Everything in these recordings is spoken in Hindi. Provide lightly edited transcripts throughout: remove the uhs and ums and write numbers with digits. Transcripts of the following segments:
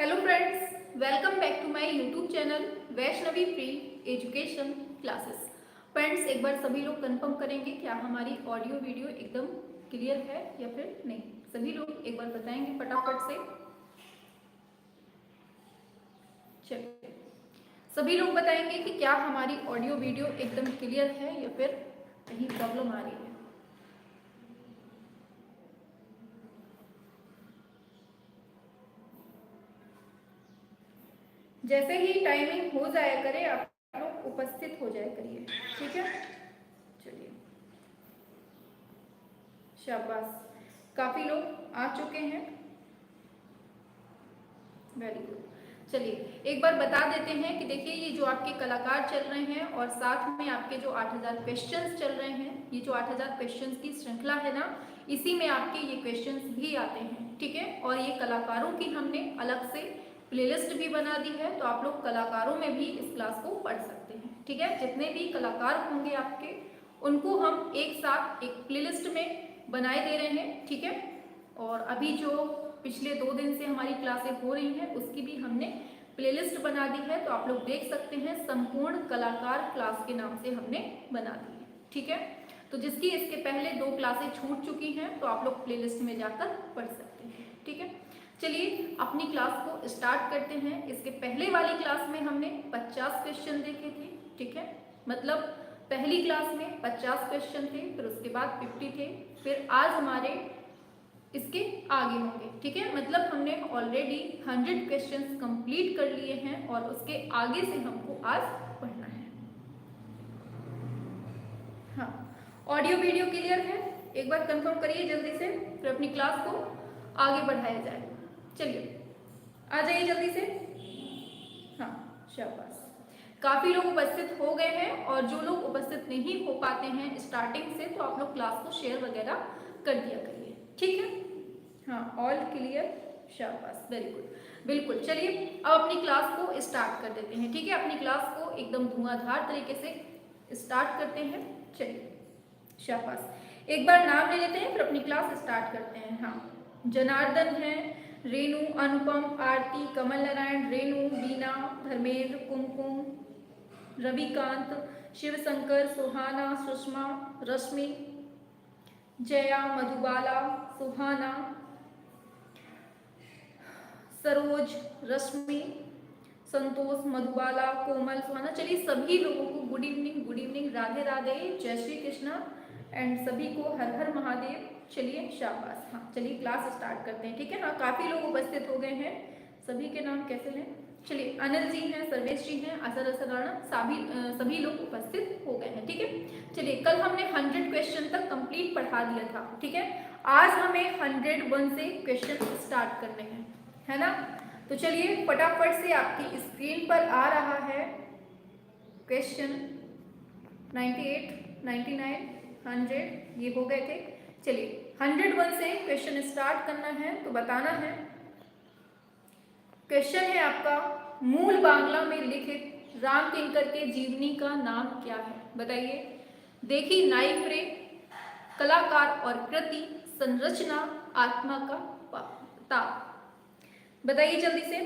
Hello friends, welcome back to my YouTube channel Vaishnavi free education classes. Friends, एक बार सभी लोग कंफर्म करेंगे क्या हमारी ऑडियो वीडियो एकदम क्लियर है या फिर नहीं। सभी लोग एक बार बताएंगे फटाफट से। चलिए, सभी लोग बताएंगे कि क्या हमारी ऑडियो वीडियो एकदम क्लियर है या फिर कहीं प्रॉब्लम आ रही है। जैसे ही टाइमिंग हो जाया करे आप लोग उपस्थित हो जाया करिए, ठीक है। चलिए, शाबाश, काफी लोग आ चुके हैं। Very good. चलिए, एक बार बता देते हैं कि देखिए, ये जो आपके कलाकार चल रहे हैं और साथ में आपके जो 8000 क्वेश्चंस चल रहे हैं, ये जो 8000 क्वेश्चंस की श्रृंखला है ना, इसी में आपके ये क्वेश्चंस भी आते हैं, ठीक है। और ये कलाकारों की हमने अलग से प्लेलिस्ट भी बना दी है, तो आप लोग कलाकारों में भी इस क्लास को पढ़ सकते हैं, ठीक है। जितने भी कलाकार होंगे आपके, उनको हम एक साथ एक प्लेलिस्ट में बनाए दे रहे हैं, ठीक है। और अभी जो पिछले 2 दिन से हमारी क्लासें हो रही हैं, उसकी भी हमने प्लेलिस्ट बना दी है, तो आप लोग देख सकते हैं। संपूर्ण कलाकार क्लास के नाम से हमने बना दी है, ठीक है। तो जिसकी इसके पहले 2 क्लासें छूट चुकी हैं, तो आप लोग प्लेलिस्ट में जाकर पढ़ सकते हैं, ठीक है। चलिए, अपनी क्लास को स्टार्ट करते हैं। इसके पहले वाली क्लास में हमने 50 क्वेश्चन देखे थे, ठीक है। मतलब पहली क्लास में 50 क्वेश्चन थे, फिर उसके बाद 50 थे, फिर आज हमारे इसके आगे होंगे, ठीक है। मतलब हमने ऑलरेडी 100 क्वेश्चंस कंप्लीट कर लिए हैं और उसके आगे से हमको आज पढ़ना है। हाँ, ऑडियो वीडियो क्लियर है? एक बार कंफर्म करिए जल्दी से, फिर अपनी क्लास को आगे बढ़ाया जाए। चलिए, आ जाइए जल्दी से। हाँ, शाबाश, काफी लोग उपस्थित हो गए हैं। और जो लोग उपस्थित नहीं हो पाते हैं स्टार्टिंग से, तो आप लोग क्लास को शेयर वगैरह कर दिया करिए, ठीक है। हाँ, ऑल क्लियर, शाबाश, वेरी गुड, बिल्कुल। चलिए, अब अपनी क्लास को स्टार्ट कर देते हैं, ठीक है। अपनी क्लास को एकदम धुआंधार तरीके से स्टार्ट करते हैं। चलिए, शाबाश, एक बार नाम ले लेते हैं, फिर अपनी क्लास स्टार्ट करते हैं। हाँ, जनार्दन है, रेणु, अनुपम, आरती, कमल नारायण, रेणु, बीना, धर्मेंद्र, कुमकुम, रविकांत, शिवशंकर, सुहाना, सुषमा, रश्मि, जया, मधुबाला, सुहाना, सरोज, रश्मि, संतोष, मधुबाला, कोमल, सुहाना। चलिए, सभी लोगों को good evening, good evening, Radhe Radhe, जय श्री कृष्णा एंड सभी को हर हर महादेव। चलिए, शाबाश। हाँ, चलिए क्लास स्टार्ट करते हैं, ठीक है। हाँ, काफी लोग उपस्थित हो गए हैं। सभी के नाम कैसे लें? चलिए, अनिल जी हैं, सर्वेश जी हैं, असर राणा, सभी लोग उपस्थित हो गए हैं, ठीक है। चलिए, कल हमने 100 क्वेश्चन तक कंप्लीट पढ़ा दिया था, ठीक है। आज हमें 101 से क्वेश्चन स्टार्ट करने हैं, है ना। तो चलिए, फटाफट से आपकी स्क्रीन पर आ रहा है क्वेश्चन 98, 99, 100, ये हो गए थे। चलिए, 101 से क्वेश्चन स्टार्ट करना है, तो बताना है। क्वेश्चन है आपका, मूल बांग्ला में लिखित राम किंकर के जीवनी का नाम क्या है? बताइए। देखी नाइफ रे, कलाकार और कृति, संरचना, आत्मा का ताप। बताइए जल्दी से,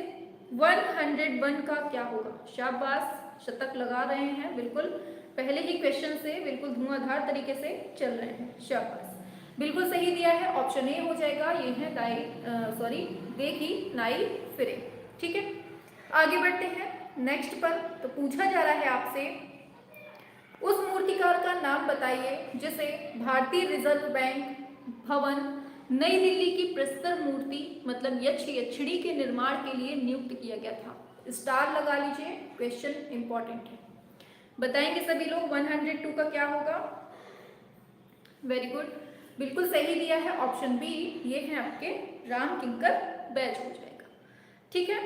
101 का क्या होगा? शाबाश, शतक लगा रहे हैं, बिल्कुल पहले ही क्वेश्चन से बिल्कुल धुआंधार तरीके से चल रहे हैं, शाबाश, बिल्कुल सही दिया है। ऑप्शन ए हो जाएगा, ये है देखी नाई फिरे, ठीक है। आगे बढ़ते हैं नेक्स्ट पर। तो पूछा जा रहा है आपसे, उस मूर्तिकार का नाम बताइए जिसे भारतीय रिजर्व बैंक भवन नई दिल्ली की प्रस्तर मूर्ति मतलब यक्षिणी के निर्माण के लिए नियुक्त किया गया था। स्टार लगा लीजिए, क्वेश्चन इंपॉर्टेंट है। बताएंगे सभी लोग 102 का क्या होगा? वेरी गुड, बिल्कुल सही दिया है, ऑप्शन बी, ये है आपके राम किंकर बैच हो जाएगा, ठीक है।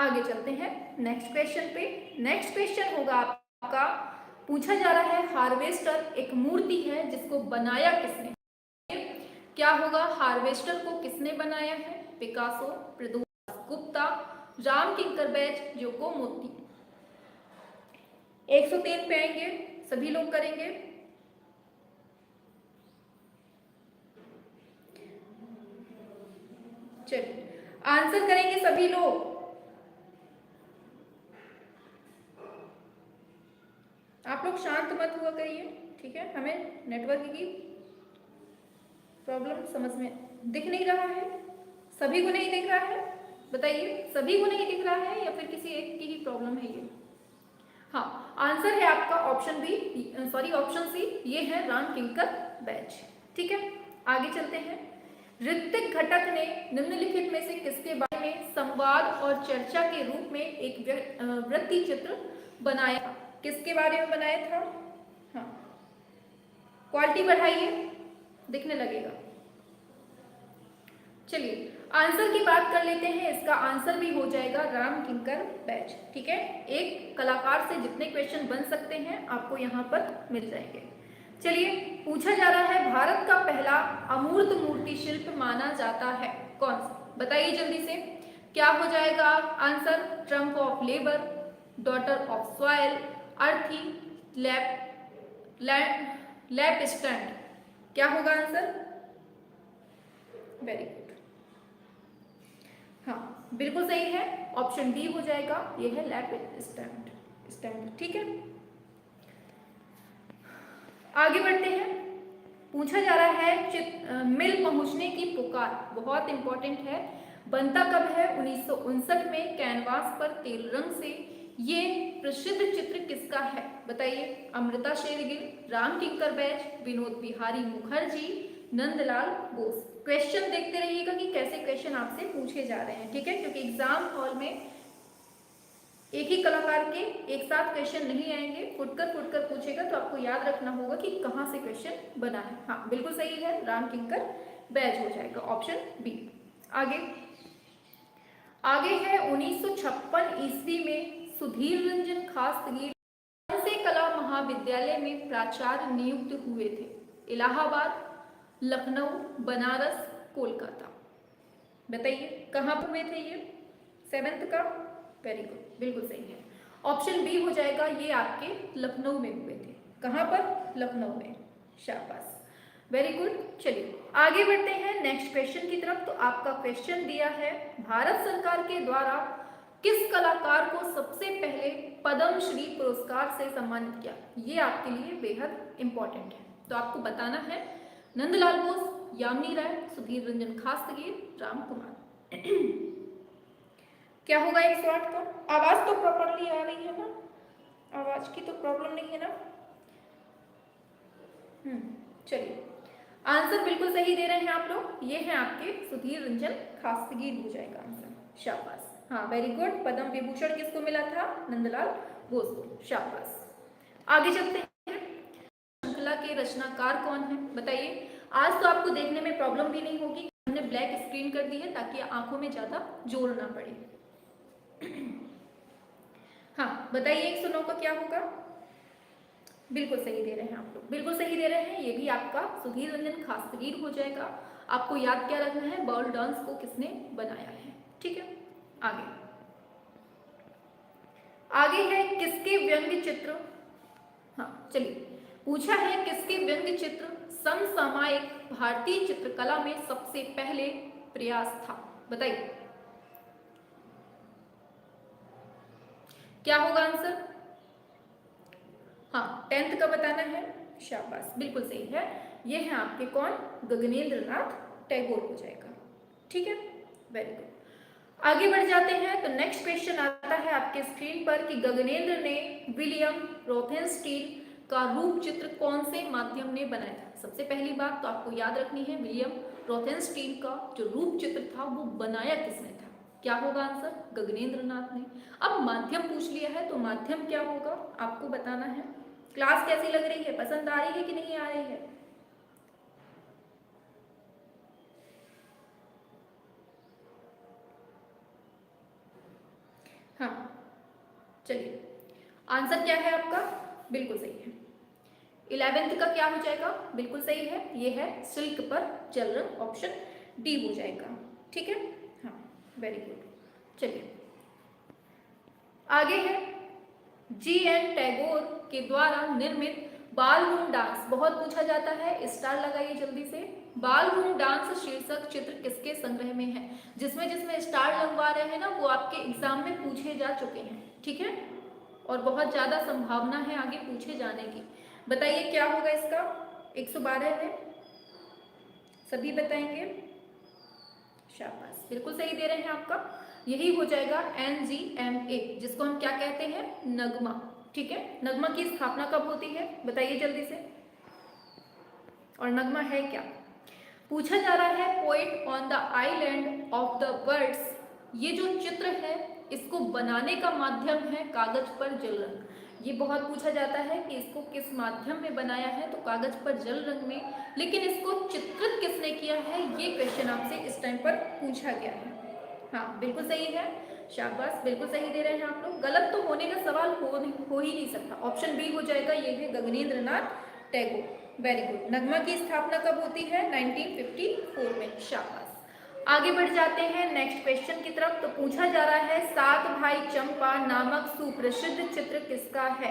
आगे चलते हैं नेक्स्ट क्वेश्चन पे। नेक्स्ट क्वेश्चन होगा आपका, पूछा जा रहा है, हार्वेस्टर एक मूर्ति है जिसको बनाया किसने? क्या होगा? हार्वेस्टर को किसने बनाया है? पिकासो, प्रदोष गुप्ता, राम किंकर बैच, जोको मोती। 103 पे आएंगे, सभी लोग करेंगे। चलिए, आंसर करेंगे सभी लोग। नेटवर्क की प्रॉब्लम समझ में दिख नहीं रहा है? सभी को नहीं दिख रहा है? बताइए, सभी को नहीं दिख रहा है या फिर किसी एक की ही प्रॉब्लम है ये? हाँ, आंसर है आपका option B, sorry option C, ये है रामकिंकर बैच। ठीक है, आगे चलते हैं। ऋत्विक घटक ने निम्नलिखित में से किसके बारे में संवाद और चर्चा के रूप में एक वृत्ति चित्र बनाया? किसके बारे में बनाया था? हाँ, क्वालिटी बढ़ाइए, दिखने लगेगा। चलिए आंसर की बात कर लेते हैं। इसका आंसर भी हो जाएगा रामकिंकर बैच। ठीक है, एक कलाकार से जितने क्वेश्चन बन सकते हैं आपको यहाँ पर मिल जाएंगे। चलिए, पूछा जा रहा है भारत का पहला अमूर्त मूर्ति शिल्प माना जाता है कौन सा? बताइए जल्दी से, क्या हो जाएगा answer? Trump of labour, daughter of soil, अर्थी, लैप स्टैंड, क्या होगा आंसर? वेरी गुड, हाँ बिल्कुल सही है, ऑप्शन डी हो जाएगा, ये है लैप स्टैंड। ठीक है, आगे बढ़ते हैं। पूछा जा रहा है मिल पहुंचने की पुकार, बहुत इंपॉर्टेंट है, बनता कब है? 1959 में कैनवास पर तेल रंग से। ये प्रसिद्ध चित्र किसका है? बताइए। अमृता शेरगिल, रामकिंकर बैच, विनोद बिहारी मुखर्जी, नंदलाल बोस। क्वेश्चन देखते रहिएगा कि कैसे क्वेश्चन आपसे पूछे जा रहे हैं। ठीक है, क्योंकि एग्जाम हॉल में एक ही कलाकार के एक साथ क्वेश्चन नहीं आएंगे, फुटकर पूछेगा, तो आपको याद रखना होगा कि कहाँ से क्वेश्चन बना है। हाँ बिल्कुल सही है, रामकिंकर बैच हो जाएगा, ऑप्शन बी। आगे है 1956 ईस्वी में सुधीर रंजन खास्तगीर कौन से कला महाविद्यालय में प्राचार्य नियुक्त हुए थे? इलाहाबाद, लखनऊ, बनारस, कोलकाता। बताइए कहाँ पर हुए थे ये? 7th का, वेरी गुड, बिल्कुल सही है, ऑप्शन बी हो जाएगा, ये आपके लखनऊ में हुए थे। कहाँ पर? लखनऊ में, शाबाश, वेरी गुड। चलिए आगे बढ़ते हैं नेक्स्ट क्वेश्चन की तरफ। तो आपका क्वेश्चन दिया है, भारत सरकार के द्वारा किस कलाकार को सबसे पहले पद्मश्री पुरस्कार से सम्मानित किया? ये आपके लिए बेहद इंपॉर्टेंट है, तो आपको बताना है। नंदलाल बोस, यामिनी राय, सुधीर रंजन खास्तगीर, राम कुमार। क्या होगा 108 का? आवाज तो प्रॉपरली आ रही है ना? आवाज की तो प्रॉब्लम नहीं है ना? चलिए, आंसर बिल्कुल सही दे रहे हैं आप लोग, ये है आपके सुधीर रंजन खास्तगीर हो जाएगा आंसर, शाबाश। हाँ वेरी गुड, पद्म विभूषण किसको मिला था? नंदलाल बोस को, शाबाश। आगे चलते हैं, श्रृंखला के रचनाकार कौन है? बताइए। आज तो आपको देखने में प्रॉब्लम भी नहीं होगी, हमने ब्लैक स्क्रीन कर दी है ताकि आंखों में ज्यादा जोर ना पड़े। हाँ बताइए, 109 का क्या होगा? बिल्कुल सही दे रहे हैं आप लोग, बिल्कुल सही दे रहे हैं, ये भी आपका सुधीर रंजन खास्तगीर हो जाएगा। आपको याद क्या रखना है? बॉल डांस को किसने बनाया है? ठीक है, आगे है किसके व्यंग्य चित्र, हाँ चलिए, पूछा है किसके व्यंग्य चित्र समसामयिक भारतीय चित्रकला में सबसे पहले प्रयास था? बताइए क्या होगा आंसर? हाँ 10th का बताना है, शाबाश, बिल्कुल सही है, ये है आपके कौन? गगनेंद्र नाथ टैगोर हो जाएगा। ठीक है, वेरी गुड। आगे बढ़ जाते हैं, तो नेक्स्ट क्वेश्चन आता है आपके स्क्रीन पर कि गगनेंद्र ने विलियम रोथेनस्टीन का रूप चित्र कौन से माध्यम ने बनाया था? सबसे पहली बात तो आपको याद रखनी है, विलियम रोथेनस्टीन का जो रूप चित्र था वो बनाया किसने था? क्या होगा आंसर? गगनेंद्र नाथ ने। अब माध्यम पूछ लिया है तो माध्यम क्या होगा आपको बताना है। क्लास कैसी लग रही है? पसंद आ रही है कि नहीं आ रही है? हाँ चलिए, आंसर क्या है आपका? बिल्कुल सही है, 11th का क्या हो जाएगा? बिल्कुल सही है, ये है सिल्क पर जल रंग, ऑप्शन डी हो जाएगा। ठीक है, हाँ वेरी गुड। चलिए आगे है जी.एन. टैगोर के द्वारा निर्मित बाल रूम डांस, बहुत पूछा जाता है, स्टार लगाइए जल्दी से। बाल रूम डांस शीर्षक चित्र किसके संग्रह में है? जिसमें जिसमें स्टार लगवा रहे हैं ना वो आपके एग्जाम में पूछे जा चुके हैं। ठीक है, और बहुत ज्यादा संभावना है आगे पूछे जाने की। बताइए क्या होगा इसका? 112 है, सभी बताएंगे। शाबाश, बिल्कुल सही दे रहे हैं आपका। यही हो जाएगा NGMA, जिसको हम क्या कहते हैं, नगमा। ठीक है, नगमा की स्थापना कब होती है, बताइए जल्दी से। और नगमा है क्या, पूछा जा रहा है। Poet on the island of the birds, ये जो चित्र है इसको बनाने का माध्यम है कागज पर जल रंग। ये बहुत पूछा जाता है कि इसको किस माध्यम में बनाया है, तो कागज पर जल रंग में। लेकिन इसको चित्रित किसने किया है, ये क्वेश्चन आपसे इस टाइम पर पूछा गया है। हाँ बिल्कुल सही है, शाबाश, बिल्कुल सही दे रहे हैं आप लोग। गलत तो होने का सवाल हो ही नहीं सकता। ऑप्शन बी हो जाएगा, ये है गगनेंद्र नाथ टैगोर। Very good. नगमा की स्थापना कब होती है, 1954 में। शाबाश। आगे बढ़ जाते हैं नेक्स्ट क्वेश्चन की तरफ। तो पूछा जा रहा है, सात भाई चंपा नामक सुप्रसिद्ध चित्र किसका है।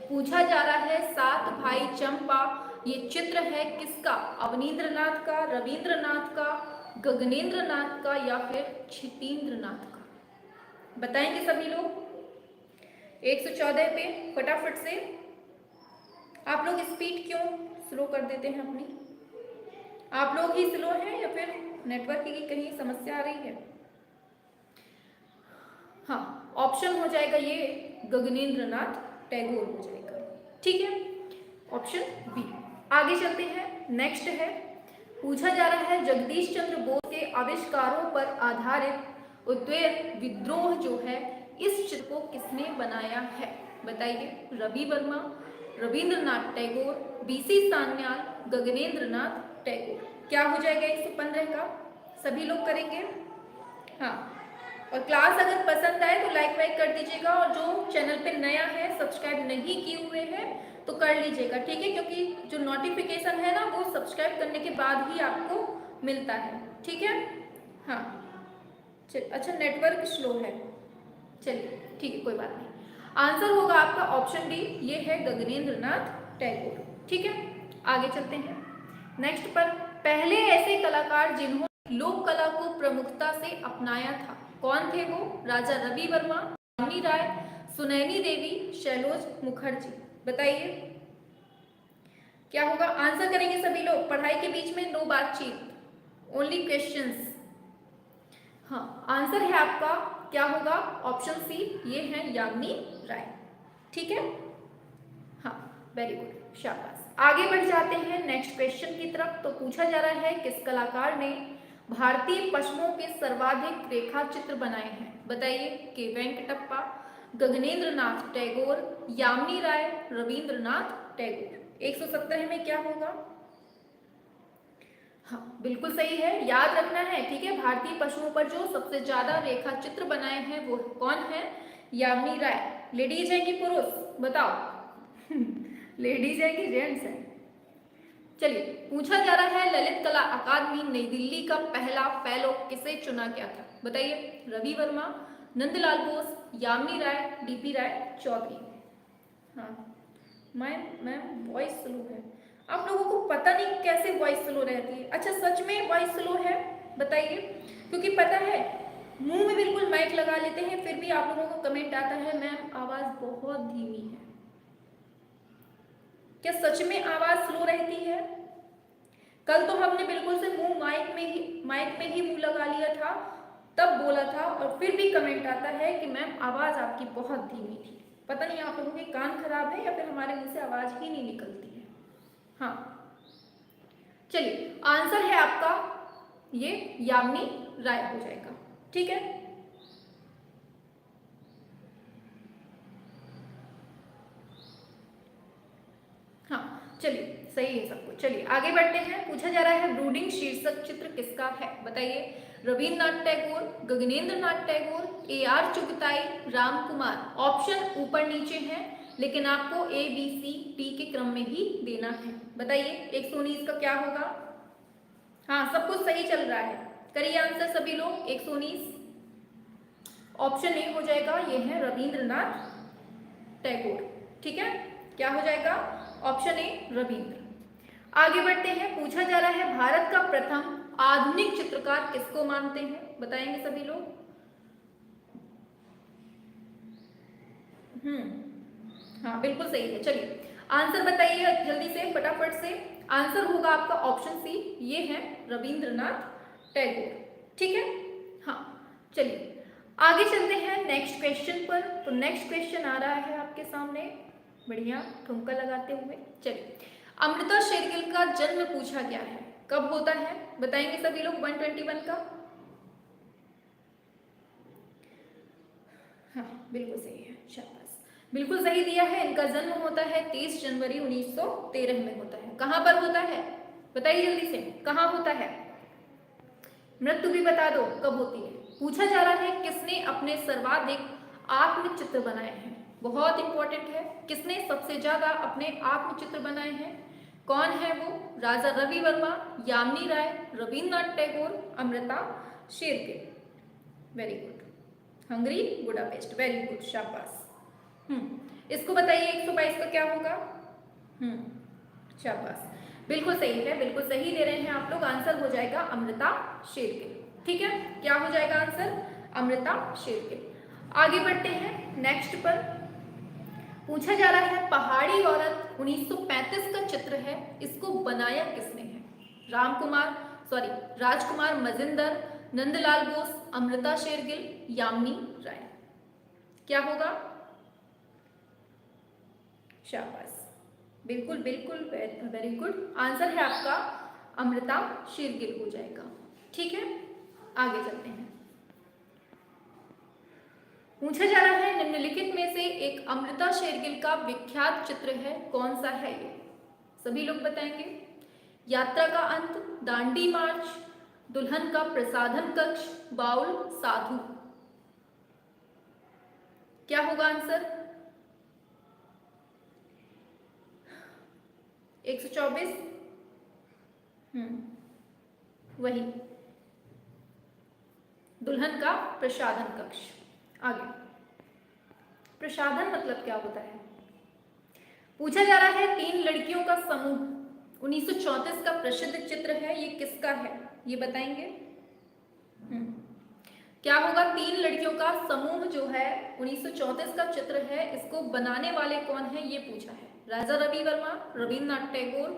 पूछा जा रहा है, सात भाई चंपा, ये चित्र है किसका, अवनींद्रनाथ का, रविंद्रनाथ का, गगनेंद्रनाथ का या फिर क्षितींद्रनाथ का, बताएंगे सभी लोग। 114 पे फटाफट से। आप लोग स्पीड क्यों स्लो कर देते हैं अपनी, आप लोग ही स्लो हैं या फिर नेटवर्क की कहीं समस्या आ रही है। हाँ, ऑप्शन हो जाएगा ये गगनेंद्रनाथ टैगोर हो जाएगा। ठीक है, ऑप्शन बी। आगे चलते हैं, नेक्स्ट है। पूछा जा रहा है, जगदीश चंद्र बोस के आविष्कारों पर आधारित उद्वेग विद्रोह जो है, इस चित्र को किसने बनाया है, बताइए। रवि वर्मा, रविंद्रनाथ टैगोर, BC सान्याल, गगनेंद्रनाथ टैगोर। क्या हो जाएगा 115 का, सभी लोग करेंगे। हाँ, और क्लास अगर पसंद आए तो लाइक वाइक कर दीजिएगा, और जो चैनल पे नया है, सब्सक्राइब नहीं किए हुए हैं तो कर लीजिएगा, ठीक है, क्योंकि जो नोटिफिकेशन है ना वो सब्सक्राइब करने के बाद ही आपको मिलता है, ठीक है। हाँ अच्छा, नेटवर्क स्लो है, चलिए ठीक है, कोई बात नहीं। आंसर होगा आपका ऑप्शन डी, ये है गगनेंद्रनाथ टैगोर। ठीक है, आगे चलते हैं नेक्स्ट पर। पहले ऐसे कलाकार जिन्होंने लोक कला को प्रमुखता से अपनाया था, कौन थे वो। राजा रवि वर्मा, यामिनी राय, सुनैनी देवी, शैलोज मुखर्जी, बताइए क्या होगा। आंसर करेंगे सभी लोग, पढ़ाई के बीच में नो बातचीत, ओनली क्वेश्चंस। हाँ, आंसर है आपका क्या होगा, ऑप्शन सी, ये है यामिनी राय। ठीक है, हाँ वेरी गुड, शाबाश। आगे बढ़ जाते हैं नेक्स्ट क्वेश्चन की तरफ। तो पूछा जा रहा है, किस कलाकार ने भारतीय पशुओं के सर्वाधिक रेखा चित्र बनाए हैं, बताइए। के वेंकटप्पा, गगनेंद्रनाथ टैगोर, यामिनी राय, रविंद्रनाथ टैगोर। 117 में क्या होगा। हाँ बिल्कुल सही है, याद रखना है, ठीक है। भारतीय पशुओं पर जो सबसे ज्यादा रेखा चित्र बनाए हैं वो कौन है, यामिनी राय। लेडीज है कि पुरुष, बताओ। लेडीज है कि जेंट्स है। चलिए, पूछा जा रहा है, ललित कला अकादमी नई दिल्ली का पहला फेलो किसे चुना गया था, बताइए। रवि वर्मा, नंदलाल बोस, यामिनी राय, DP राय चौधरी। हाँ मैम वॉइस स्लो है, आप लोगों को पता नहीं कैसे वॉइस स्लो रहती है। अच्छा सच में वॉइस स्लो है, बताइए, क्योंकि पता है मुंह में बिल्कुल माइक लगा लेते हैं फिर भी आप लोगों को कमेंट आता है मैम आवाज बहुत धीमी है। क्या सच में आवाज स्लो रहती है। कल तो हमने बिल्कुल से मुंह माइक में ही मुंह लगा लिया था, तब बोला था, और फिर भी कमेंट आता है कि मैम आवाज आपकी बहुत धीमी थी। पता नहीं आप लोगों के कान खराब है या फिर हमारे मुंह से आवाज ही नहीं निकलती है। हाँ चलिए, आंसर है आपका ये यामिनी राय हो जाएगा। ठीक है, हाँ चलिए सही है सब कुछ। चलिए आगे बढ़ते हैं। पूछा जा रहा है, ब्रूडिंग शीर्षक चित्र किसका है, बताइए। रविन्द्रनाथ टैगोर, गगनेंद्रनाथ टैगोर, AR चुगताई, राम कुमार। ऑप्शन ऊपर नीचे हैं, लेकिन आपको ABCD के क्रम में ही देना है, बताइए। 119 का क्या होगा। हाँ सब कुछ सही चल रहा है, करिए आंसर सभी लोग। 119 ऑप्शन ए हो जाएगा, ये है रविंद्रनाथ टैगोर। ठीक है, क्या हो जाएगा, ऑप्शन ए रविंद्र। आगे बढ़ते हैं। पूछा जा रहा है, भारत का प्रथम आधुनिक चित्रकार किसको मानते हैं, बताएंगे सभी लोग। हाँ बिल्कुल सही है। चलिए आंसर बताइए जल्दी से, फटाफट से। आंसर होगा आपका ऑप्शन सी, ये है रविंद्रनाथ टैगोर। ठीक है, हाँ चलिए आगे चलते हैं नेक्स्ट क्वेश्चन पर। तो नेक्स्ट क्वेश्चन आ रहा है आपके सामने, बढ़िया ठुमका लगाते हुए। चलिए, अमृता शेरगिल का जन्म पूछा गया है, कब होता है बताएंगे सभी लोग 121 का। हाँ बिल्कुल सही है, शाबाश, बिल्कुल सही दिया है। इनका जन्म होता है 23 जनवरी 1913 में होता है। कहाँ पर होता है बताइए जल्दी से, कहाँ होता है? मृत्यु भी बता दो कब होती है। पूछा जा रहा है किसने अपने सर्वाधिक आत्मचित्र बनाए हैं, बहुत इंपॉर्टेंट है। किसने सबसे ज्यादा अपने आत्मचित्र बनाए हैं, कौन है वो? Raja Ravi Varma, Yamini Roy, Rabindranath Tagore, Amrita Shergil. Very good, Hungary Budapest, very good, शाबाश। इसको बताइए 122 का क्या होगा? शाबाश, बिल्कुल सही है, बिल्कुल सही दे रहे हैं आप लोग। आंसर हो जाएगा अमृता शेरगिल। ठीक है, क्या हो जाएगा आंसर? अमृता शेरगिल। आगे बढ़ते हैं नेक्स्ट पर। पूछा जा रहा है पहाड़ी औरत 1935 का चित्र है, इसको बनाया किसने है? राजकुमार मजिंदर, नंदलाल बोस, अमृता शेरगिल, यामिनी राय। क्या होगा? शाबाश, बिल्कुल बिल्कुल, वेरी गुड। आंसर है आपका अमृता शेरगिल हो जाएगा। ठीक है, आगे चलते हैं। पूछा जा रहा है निम्नलिखित में से एक अमृता शेरगिल का विख्यात चित्र है, कौन सा है ये? सभी लोग बताएंगे। यात्रा का अंत, दांडी मार्च, दुल्हन का प्रसाधन कक्ष, बाउल, साधु। क्या होगा आंसर? 124। वही, दुल्हन का प्रसाधन कक्ष। आगे, प्रसाधन मतलब क्या होता है? पूछा जा रहा है 3 लड़कियों का समूह 1934 का प्रसिद्ध चित्र है, ये किसका है ये बताएंगे। क्या होगा? 3 लड़कियों का समूह जो है 1934 का चित्र है, इसको बनाने वाले कौन है ये पूछा है। राजा रवि वर्मा, रविन्द्रनाथ टैगोर,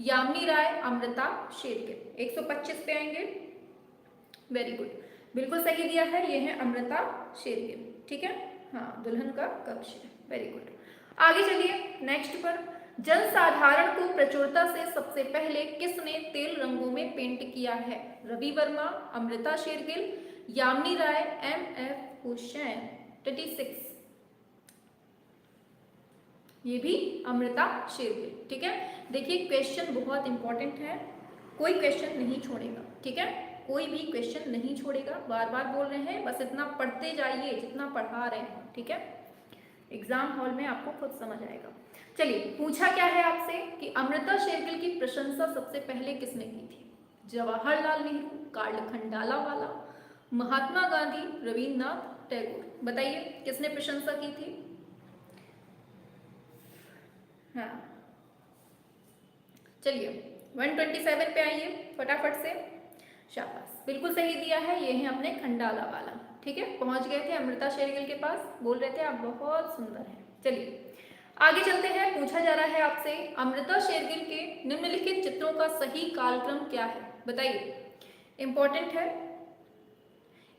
यामिनी राय, अमृता शेरगिल। 125 पे आएंगे। वेरी गुड, बिल्कुल सही दिया है, ये है अमृता शेरगिल। ठीक है, हाँ, दुल्हन का कक्ष है। वेरी गुड, आगे चलिए नेक्स्ट पर। जनसाधारण को प्रचुरता से सबसे पहले किसने तेल रंगों में पेंट किया है? रवि वर्मा, अमृता शेरगिल, यामिनी राय, MF हुसैन। 36, ये भी अमृता शेरगिल। ठीक है, देखिए क्वेश्चन बहुत इंपॉर्टेंट है, कोई क्वेश्चन नहीं छोड़ेगा। ठीक है, कोई भी क्वेश्चन नहीं छोड़ेगा, बार बार बोल रहे हैं, बस इतना पढ़ते जाइए जितना पढ़ा रहे हैं। ठीक है, एग्जाम हॉल में आपको खुद समझ आएगा। चलिए, पूछा क्या है आपसे कि अमृता शेरगिल की प्रशंसा सबसे पहले किसने की थी? जवाहरलाल नेहरू, कार्ल खंडालावाला, महात्मा गांधी, रविन्द्रनाथ टैगोर। बताइए किसने प्रशंसा की थी? हाँ चलिए 127 पे आइए फटाफट से। शाबाश, बिल्कुल सही दिया है, ये है अपने खंडालावाला। ठीक है, पहुंच गए थे अमृता शेरगिल के पास, बोल रहे थे आप बहुत सुंदर हैं। चलिए आगे चलते हैं। पूछा जा रहा है आपसे अमृता शेरगिल के निम्नलिखित चित्रों का सही कालक्रम क्या है? बताइए, इंपॉर्टेंट है।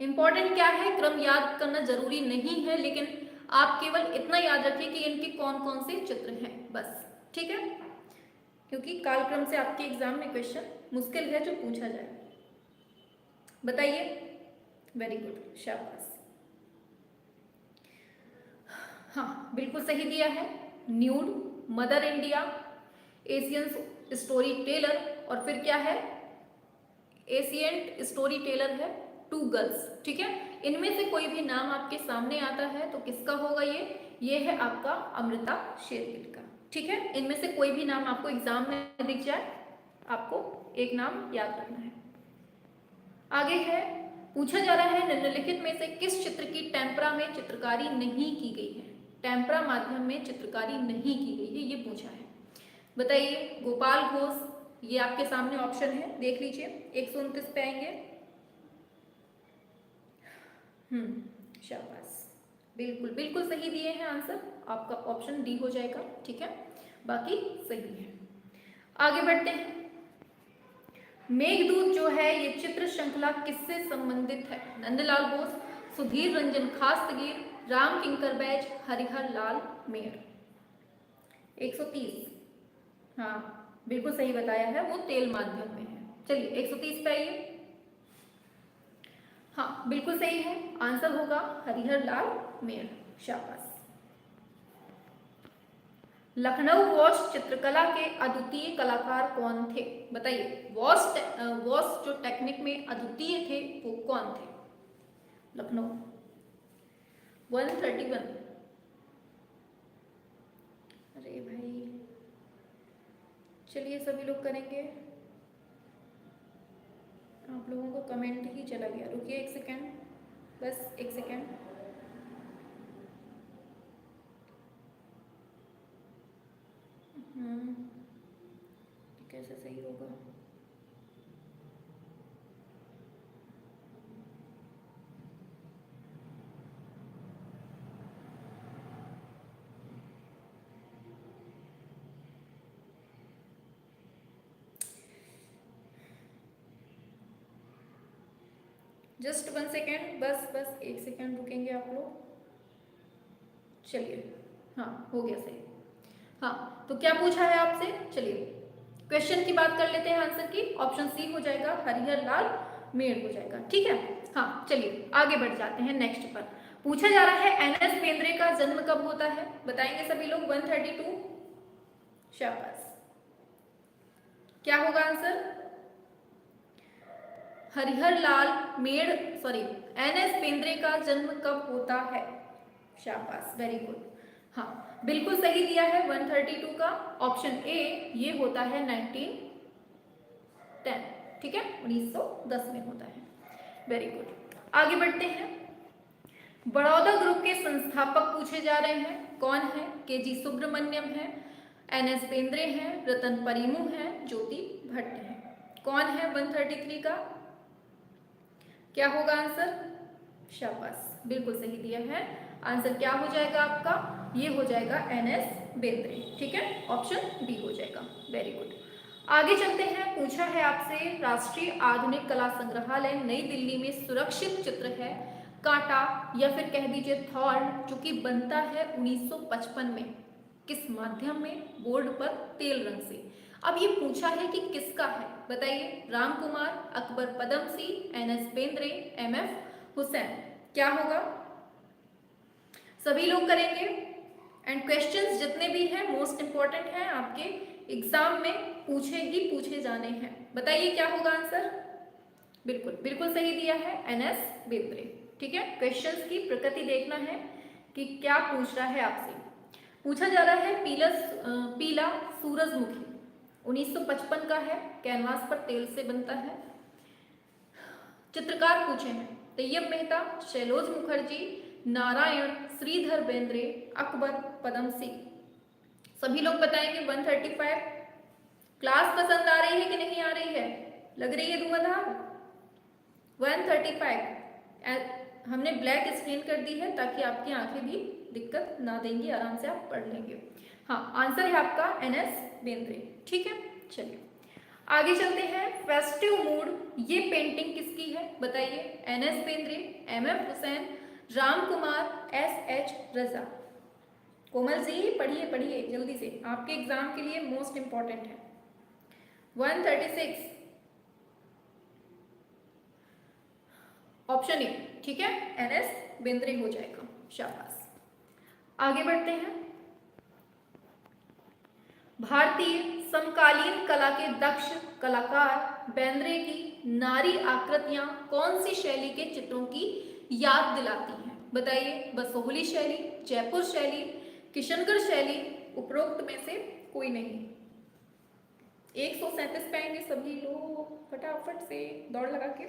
इंपॉर्टेंट क्या है? क्रम याद करना जरूरी नहीं है, लेकिन आप केवल इतना याद रखिए कि इनके कौन कौन से चित्र हैं, बस। ठीक है, क्योंकि कालक्रम से आपके एग्जाम में क्वेश्चन मुश्किल है जो पूछा जाए। बताइए, वेरी गुड, शाबाश। हाँ बिल्कुल सही दिया है। Nude, mother India, Asian story teller, और फिर क्या है? एशियंट स्टोरी टेलर है, 2 गर्ल्स। ठीक है, इनमें से कोई भी नाम आपके सामने आता है तो किसका होगा ये है आपका अमृता शेरगिल का। ठीक है, इनमें से कोई भी नाम आपको एग्जाम में दिख जाए, आपको एक नाम याद रखना है। आगे है, पूछा जा रहा है निम्नलिखित में से किस चित्र की टेम्परा में चित्रकारी नहीं की गई है? टेम्परा माध्यम में चित्रकारी नहीं की गई है, ये पूछा है। बताइए, गोपाल घोष, ये आपके सामने ऑप्शन है, देख लीजिए। 129 पे आएंगे। शाबाश, बिल्कुल बिल्कुल सही दिए हैं आंसर, आपका ऑप्शन डी हो जाएगा। ठीक है, बाकी सही है। आगे बढ़ते हैं। मेघदूत जो है ये चित्र श्रृंखला किससे संबंधित है? नंदलाल बोस, सुधीर रंजन खास्तगीर, राम किंकर बैज, हरिहर लाल मेड़। 130, हाँ बिल्कुल सही बताया है, वो तेल माध्यम में है। चलिए 130 पे आइए। हाँ बिल्कुल सही है, आंसर होगा हरिहर लाल मेड़। शाबाश। लखनऊ वॉश चित्रकला के अद्वितीय कलाकार कौन थे? बताइए, वॉश जो टेक्निक में अद्वितीय थे वो कौन थे? लखनऊ। 131। अरे भाई, चलिए सभी लोग करेंगे। आप लोगों को कमेंट ही चला गया, रुकिए एक सेकेंड, बस एक सेकेंड। कैसे सही होगा? जस्ट 1 सेकेंड, बस एक सेकेंड रुकेंगे आप लोग। चलिए, हाँ हो गया सही। हाँ तो क्या पूछा है आपसे? चलिए क्वेश्चन की बात कर लेते हैं, आंसर की। ऑप्शन सी हो जाएगा, हरिहर लाल मेड़ हो जाएगा। ठीक है, हाँ चलिए आगे बढ़ जाते हैं नेक्स्ट पर। पूछा जा रहा है एनएस बेंद्रे का जन्म कब होता है? बताएंगे सभी लोग। 132। शाबाश। क्या होगा आंसर? हरिहर लाल मेड़, सॉरी, एनएस बेंद्रे का जन्म कब होता है? शाबाश, वेरी गुड। हाँ बिल्कुल सही दिया है 132 का। ऑप्शन ए ये होता है 1910। ठीक है, 1910 में होता है। Very good. आगे बढ़ते हैं। बड़ौदा ग्रुप के संस्थापक पूछे जा रहे हैं, कौन है? केजी सुब्रमण्यम है, एनएस बेंद्रे हैं, रतन परिमू है, ज्योति भट्ट है। कौन है 133 का? क्या होगा आंसर? शाबाश, बिल्कुल सही दिया है। आंसर क्या हो जाएगा आपका? ये हो जाएगा एनएस बेंद्रे। ठीक है, ऑप्शन बी हो जाएगा। Very good. आगे चलते हैं। पूछा है आपसे, राष्ट्रीय आधुनिक कला संग्रहालय नई दिल्ली में सुरक्षित चित्र है कांटा या फिर कह दीजिए थॉर्न, जो कि बनता है 1955 में। किस माध्यम में? बोर्ड पर तेल रंग से। अब ये पूछा है कि किसका है, बताइए। Ram Kumar, Akbar Padamsee, NS Bendre, MF Hussain. क्या होगा? सभी लोग करेंगे। एंड क्वेश्चंस जितने भी हैं मोस्ट इंपॉर्टेंट हैं, आपके एग्जाम में पूछे जाने हैं। बताइए क्या होगा आंसर? बिल्कुल बिल्कुल सही दिया है, एनएस बेंद्रे। ठीक है, क्वेश्चंस की प्रकृति देखना है कि क्या पूछ रहा है आपसे। पूछा जा रहा है पीला सूरजमुखी 1955 का है, कैनवास पर तेल से बनता है। चित्रकार पूछे हैं तैयब मेहता, शैलोज मुखर्जी, नारायण, श्रीधर बेंद्रे, अकबर पदमसी। सभी लोग बताएंगे 135। क्लास पसंद आ रही है कि नहीं आ रही है? लग रही है धुआंधार? 135 हमने ब्लैक स्क्रीन कर दी है ताकि आपकी आंखें भी दिक्कत ना देंगी, आराम से आप पढ़ लेंगे। हाँ आंसर है आपका एनएस बेंद्रे। ठीक है, चलिए आगे चलते हैं। फेस्टिव मूड ये पेंटिंग किसकी है? बताइए। NS Bendre, MF Husain, Ram Kumar, SH Raza. Komal ji पढ़िए पढ़िए जल्दी से, आपके एग्जाम के लिए मोस्ट इंपॉर्टेंट है। 136 ऑप्शन ए। ठीक है, एनएस बेंद्रे हो जाएगा। शाबाश। आगे बढ़ते हैं। भारतीय समकालीन कला के दक्ष कलाकार बेंद्रे की नारी आकृतियां कौन सी शैली के चित्रों की याद दिलाती हैं? बताइए। बसोहली शैली, जयपुर शैली, किशनगढ़ शैली, उपरोक्त में से कोई नहीं। 137 पे आएंगे सभी लोग फटाफट से दौड़ लगा के।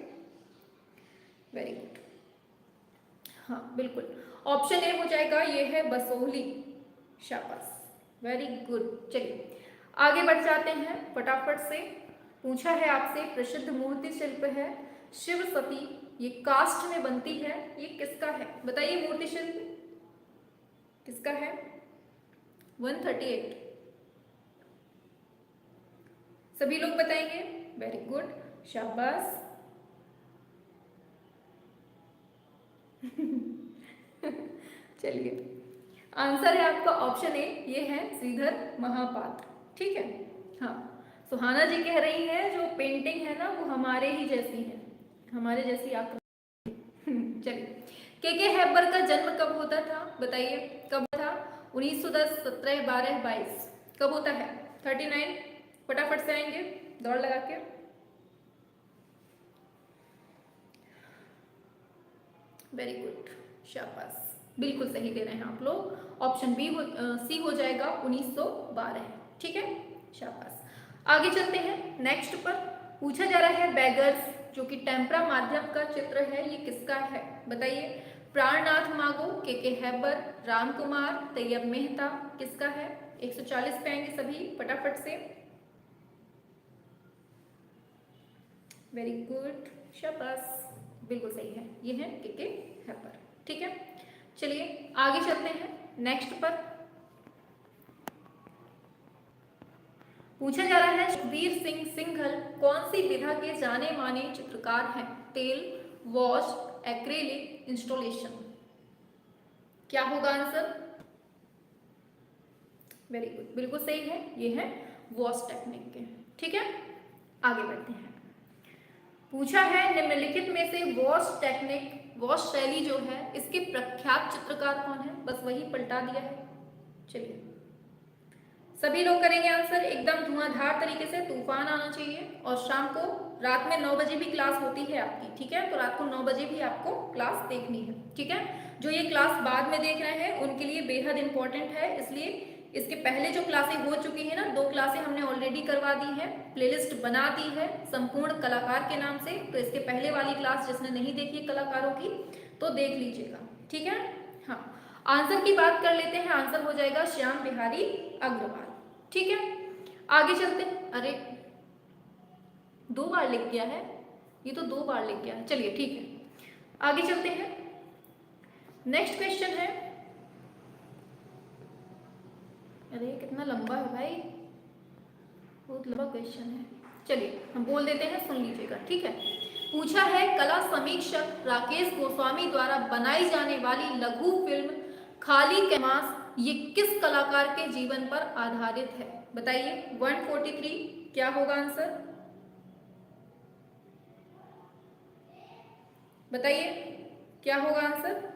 Very good. हाँ बिल्कुल, ऑप्शन ए हो जाएगा, ये है बसोहली। शाबाश, वेरी गुड। चलिए आगे बढ़ जाते हैं फटाफट से। पूछा है आपसे, प्रसिद्ध मूर्ति शिल्प है शिव सती, ये कास्ट में बनती है, ये किसका है? बताइए मूर्ति शिल्प किसका है? 138। सभी लोग बताएंगे। वेरी गुड, शाबाश। चलिए, आंसर है आपका ऑप्शन ए, ये है श्रीधर महापात्र। ठीक है, हाँ। सुहाना जी कह रही है जो पेंटिंग है ना वो हमारे ही जैसी है, हमारे जैसी आप। चलिए, के हैबर का जन्म कब होता था, बताइए कब था? 1910, 17, 12, 22, कब होता है? 39, फटाफट से आएंगे दौड़ लगा के। वेरी गुड, शाबाश, बिल्कुल सही दे रहे हैं आप लोग। ऑप्शन बी सी हो जाएगा 1912। ठीक है, शाबाश। आगे चलते हैं नेक्स्ट पर। पूछा जा रहा है बेगर्स, जो कि टेम्परा माध्यम का चित्र है, ये किसका है, बताइए। प्राणनाथ मागो, के हैबर, राम कुमार, तैयब मेहता, किसका है? 140 पे आएंगे सभी फटाफट से। वेरी गुड, शाबाश, बिल्कुल सही है, ये है के हैबर। ठीक है, चलिए आगे चलते हैं नेक्स्ट पर। पूछा जा रहा है सुखबीर सिंह सिंघल कौन सी विधा के जाने माने चित्रकार हैं? तेल, वॉश, एक्रेलिक, इंस्टॉलेशन, क्या होगा आंसर? वेरी गुड, बिल्कुल सही है, ये है वॉश टेक्निक के। ठीक है, आगे बढ़ते हैं। पूछा है निम्नलिखित में से वॉश टेक्निक, वॉश शैली जो है, इसके प्रख्यात चित्रकार कौन है? बस वही पलटा दिया है। चलिए, सभी लोग करेंगे आंसर एकदम धुआंधार तरीके से, तूफान आना चाहिए। और शाम को रात में 9 बजे भी क्लास होती है आपकी, ठीक है? तो रात को 9 बजे भी आपको क्लास देखनी है, ठीक है? जो ये क्लास बाद में देख रहे हैं उनके लिए बेहद इंपॉर्टेंट है, इसलिए इसके पहले जो क्लासें हो चुकी है ना, 2 क्लासें हमने ऑलरेडी करवा दी है, प्लेलिस्ट बना दी है संपूर्ण कलाकार के नाम से। तो इसके पहले वाली क्लास जिसने नहीं देखी है कलाकारों की, तो देख लीजिएगा, ठीक है? हाँ, आंसर की बात कर लेते हैं। आंसर हो जाएगा श्याम बिहारी अग्रवाल। ठीक है, आगे चलते हैं। अरे 2 बार लिख गया है, ये तो 2 बार लिख गया है। चलिए ठीक है, आगे चलते हैं। नेक्स्ट क्वेश्चन है, अरे कितना लंबा है भाई, बहुत लंबा क्वेश्चन है। चलिए हम बोल देते हैं, सुन लीजिएगा, ठीक है? पूछा है कला समीक्षक राकेश गोस्वामी द्वारा बनाई जाने वाली लघु फिल्म खाली कैनवास ये किस कलाकार के जीवन पर आधारित है? बताइए। 143, क्या होगा आंसर? बताइए क्या होगा आंसर?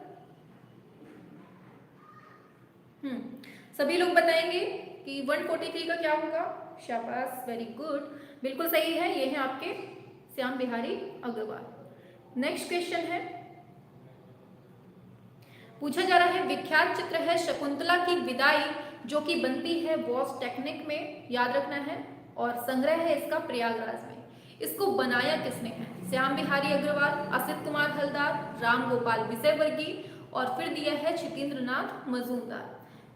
सभी लोग बताएंगे कि 143 का क्या होगा। शाबाश, वेरी गुड, बिल्कुल सही है, ये है आपके श्याम बिहारी अग्रवाल। नेक्स्ट क्वेश्चन है, पूछा जा रहा है विख्यात चित्र है शकुंतला की विदाई जो कि बनती है वॉश टेक्निक में, याद रखना है, और संग्रह है इसका प्रयागराज में। इसको बनाया किसने है? श्याम बिहारी अग्रवाल, असित कुमार हलदार, राम गोपाल विषयवर्गीय, और फिर दिया है क्षितेंद्र नाथ मजूमदार।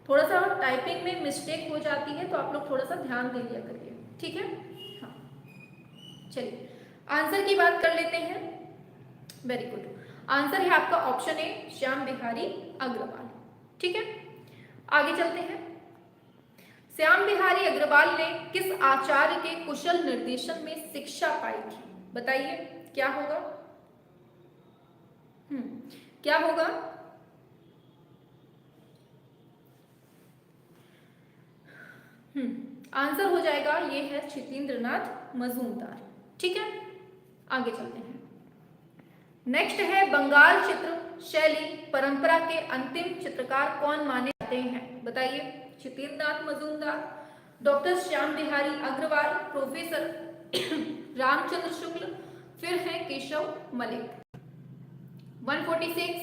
थोड़ा सा टाइपिंग में मिस्टेक हो जाती है तो आप लोग थोड़ा सा ध्यान दे लिया करिए, ठीक है? हाँ, चलिए आंसर की बात कर लेते हैं। वेरी गुड, आंसर है आपका ऑप्शन ए, श्याम बिहारी अग्रवाल। ठीक है, आगे चलते हैं। श्याम बिहारी अग्रवाल ने किस आचार्य के कुशल निर्देशन में शिक्षा पाई थी? बताइए क्या होगा? क्या होगा? आंसर हो जाएगा, ये है क्षितेंद्र नाथ मजूमदार। ठीक है, आगे चलते हैं। नेक्स्ट है बंगाल चित्र शैली परंपरा के अंतिम चित्रकार कौन माने जाते हैं? बताइए। क्षितेंद्र नाथ मजूमदार, डॉक्टर श्याम बिहारी अग्रवाल, प्रोफेसर रामचंद्र शुक्ल, फिर है केशव मलिक। 146,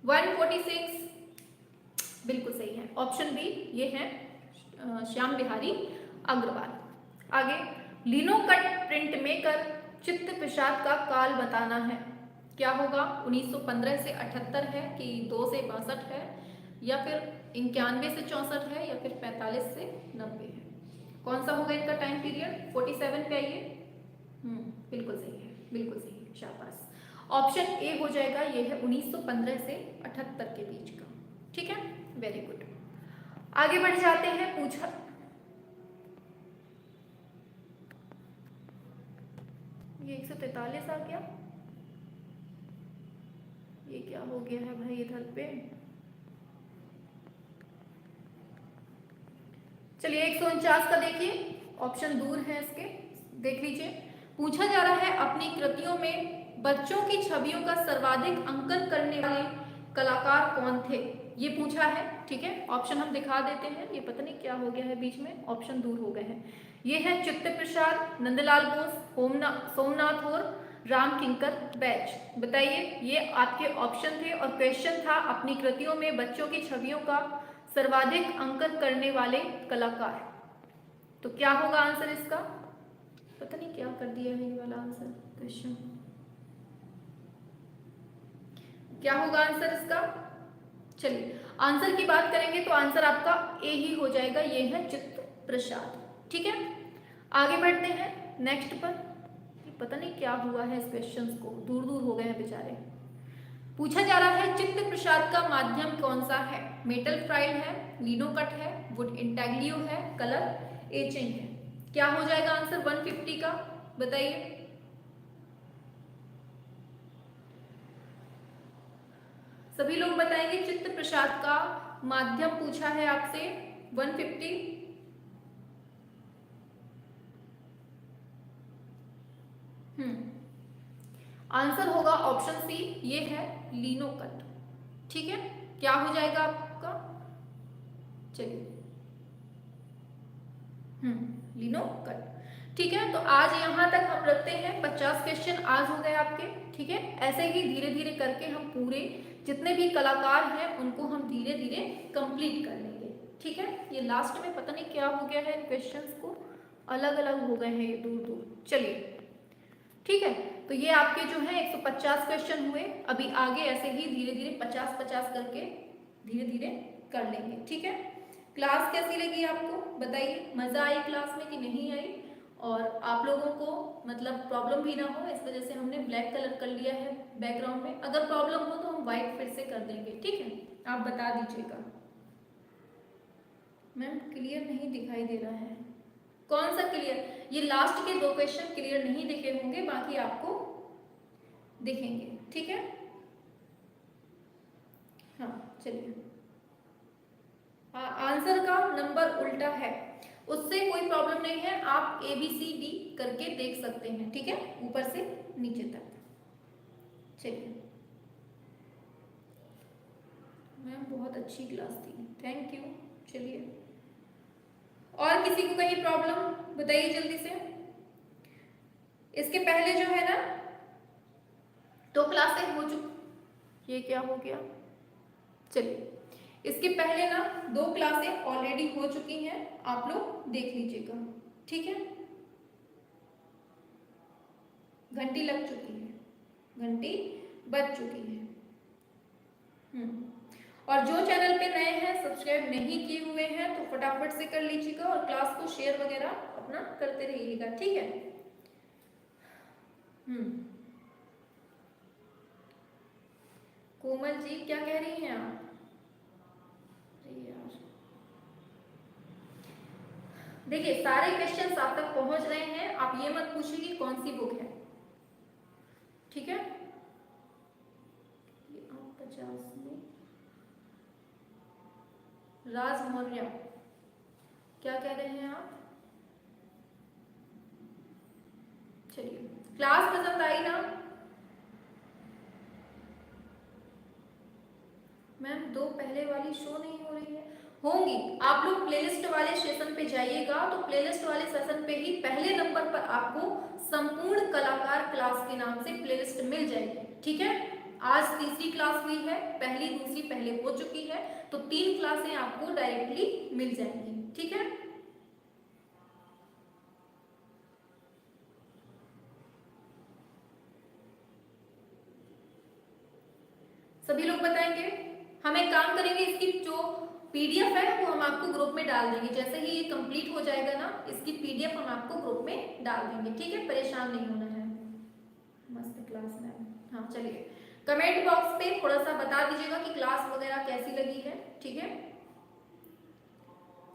146 बिल्कुल सही है, ऑप्शन बी, ये है श्याम बिहारी अग्रवाल। आगे, लिनोकट प्रिंट मेकर चित्त प्रसाद का काल बताना है, क्या होगा? 1915 से 78 है कि 2 से 62 है, या फिर 91 से 64 है, या फिर 45 से 90 है? कौन सा होगा इनका टाइम पीरियड? 47 पे आइए। बिल्कुल सही है, बिल्कुल सही है, शाबाश। ऑप्शन ए हो जाएगा, ये है 1915 से 78 के बीच का। ठीक है, वेरी गुड, आगे बढ़ जाते हैं। पूछा ये 143 आ गया, ये क्या हो गया है भाई इधर पे। चलिए 149 का देखिए, ऑप्शन दूर है इसके, देख लीजिए। पूछा जा रहा है अपनी कृतियों में बच्चों की छवियों का सर्वाधिक अंकन करने वाले कलाकार कौन थे, ये पूछा है। ठीक है, ऑप्शन हम दिखा देते हैं, ये पता नहीं क्या हो गया है बीच में, ऑप्शन दूर हो गए हैं। ये है चित्त प्रसाद, नंदलाल बोस, सोमनाथ और राम किंकर बैच। बताइए, ये आपके ऑप्शन थे और क्वेश्चन था अपनी कृतियों में बच्चों की छवियों का सर्वाधिक अंकन करने वाले कलाकार। तो क्या होगा आंसर इसका, पता नहीं क्या कर दिया है ये वाला आंसर क्वेश्चन, क्या होगा आंसर इसका। चलिए आंसर की बात करेंगे तो आंसर आपका ए ही हो जाएगा, ये है चित्त प्रसाद। ठीक है, आगे बढ़ते हैं नेक्स्ट पर। पता नहीं क्या हुआ है इस क्वेश्चन को, दूर दूर हो गए हैं बेचारे। पूछा जा रहा है चित्त प्रसाद का माध्यम कौन सा है, मेटल फाइल है, लिनोकट है, वुड इंटेग्लियो है, कलर एचिंग है। क्या हो जाएगा आंसर 150 का, बताइए। सभी लोग बताएंगे चित्त प्रसाद का माध्यम पूछा है आपसे 150। आंसर होगा ऑप्शन सी, ये है लिनोकट। ठीक है, क्या हो जाएगा आपका, चलिए लिनोकट। ठीक है, तो आज यहां तक हम रखते हैं, 50 क्वेश्चन आज हो गए आपके। ठीक है, ऐसे ही धीरे धीरे करके हम पूरे जितने भी कलाकार हैं उनको हम धीरे धीरे कंप्लीट कर लेंगे। ठीक है, ये लास्ट में पता नहीं क्या हो गया है, क्वेश्चंस को अलग अलग हो गए हैं ये दूर दूर। चलिए ठीक है, तो ये आपके जो है 150 क्वेश्चन हुए। अभी आगे ऐसे ही धीरे धीरे 50-50 करके धीरे धीरे कर लेंगे। ठीक है, क्लास कैसी लगी आपको बताइए, मजा आई क्लास में कि नहीं आई, और आप लोगों को मतलब प्रॉब्लम भी ना हो, इस वजह से हमने ब्लैक कलर कर लिया है बैकग्राउंड में। अगर प्रॉब्लम हो तो हम व्हाइट फिर से कर देंगे। ठीक है, आप बता दीजिएगा। मैम क्लियर नहीं दिखाई दे रहा है, कौन सा क्लियर, ये लास्ट के 2 क्वेश्चन क्लियर नहीं दिखे होंगे, बाकी आपको दिखेंगे। ठीक है, हाँ चलिए, आंसर का नंबर उल्टा है, उससे कोई प्रॉब्लम नहीं है, आप ABCD करके देख सकते हैं। ठीक है, ऊपर से नीचे तक। चलिए मैम बहुत अच्छी क्लास थी, थैंक यू। चलिए, और किसी को कहीं प्रॉब्लम बताइए जल्दी से। इसके पहले जो है ना 2 क्लासें हो चुकी, ये क्या हो गया, चलिए इसके पहले ना 2 क्लासें ऑलरेडी हो चुकी हैं, आप लोग देख लीजिएगा। ठीक है, घंटी लग चुकी है, घंटी बज चुकी है। और जो चैनल पे नए हैं, सब्सक्राइब नहीं किए हुए हैं, तो फटाफट से कर लीजिएगा और क्लास को शेयर वगैरह अपना करते रहिएगा। ठीक है, कोमल जी क्या कह रही हैं आप, यार देखिए सारे क्वेश्चंस आप तक पहुंच रहे हैं, आप ये मत पूछिए कि कौन सी बुक है। ठीक है, ये आप 50 में राज मौर्य क्या कह रहे हैं आप। चलिए, क्लास पसंद आई ना मैम, 2 पहले वाली शो नहीं हो रही है, होंगी। आप लोग प्लेलिस्ट वाले सेशन पे जाइएगा, तो प्लेलिस्ट वाले सेशन पे ही पहले नंबर पर आपको संपूर्ण कलाकार क्लास के नाम से प्लेलिस्ट मिल जाएगी। ठीक है, आज तीसरी क्लास हुई है, पहली दूसरी पहले हो चुकी है, तो 3 क्लासें आपको डायरेक्टली मिल जाएंगी। ठीक है, सभी लोग बताएंगे। हम एक काम करेंगे, इसकी जो PDF है वो हम आपको ग्रुप में डाल देंगे, जैसे ही ये कंप्लीट हो जाएगा ना, इसकी PDF हम आपको ग्रुप में डाल देंगे। ठीक है, परेशान नहीं होना है। मस्त क्लास में, हाँ चलिए, कमेंट बॉक्स पे थोड़ा सा बता दीजिएगा कि क्लास वगैरह कैसी लगी है। ठीक है,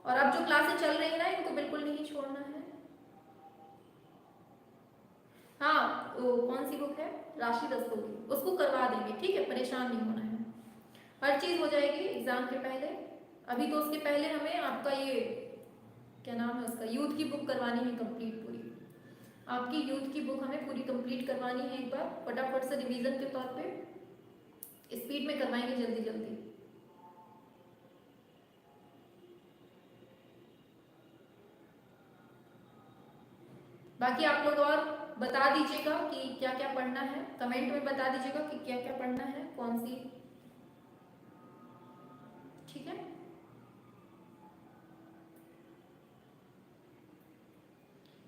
और अब जो क्लासें चल रही है ना, इनको बिल्कुल नहीं छोड़ना है। हाँ कौन सी बुक है, राशि रस्तोगी, उसको करवा देंगे, ठीक है, परेशान नहीं होना है, हर चीज़ हो जाएगी एग्जाम के पहले। अभी तो उसके पहले हमें आपका ये क्या नाम है उसका, यूथ की बुक करवानी है कंप्लीट पूरी, आपकी यूथ की बुक हमें पूरी कंप्लीट करवानी है एक बार, फटाफट से रिवीजन के तौर पे स्पीड में करवाएंगे जल्दी जल्दी। बाकी आप लोग और बता दीजिएगा कि क्या क्या पढ़ना है, कमेंट में बता दीजिएगा कि क्या क्या पढ़ना है, कौन सी, ठीक है।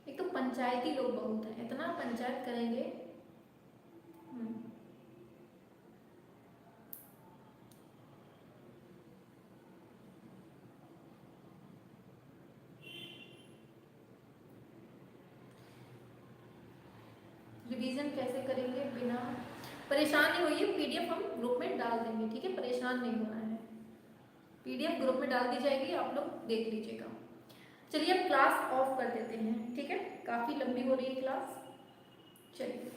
एक तो पंचायती लोग बहुत हैं, इतना पंचायत करेंगे। रिवीजन कैसे करेंगे बिना, परेशान नहीं होइए, पीडीएफ हम ग्रुप में डाल देंगे, ठीक है, परेशान नहीं होना है, पीडीएफ ग्रुप में डाल दी जाएगी, आप लोग देख लीजिएगा। चलिए अब क्लास ऑफ कर देते हैं, ठीक है, काफ़ी लंबी हो रही है क्लास, चलिए।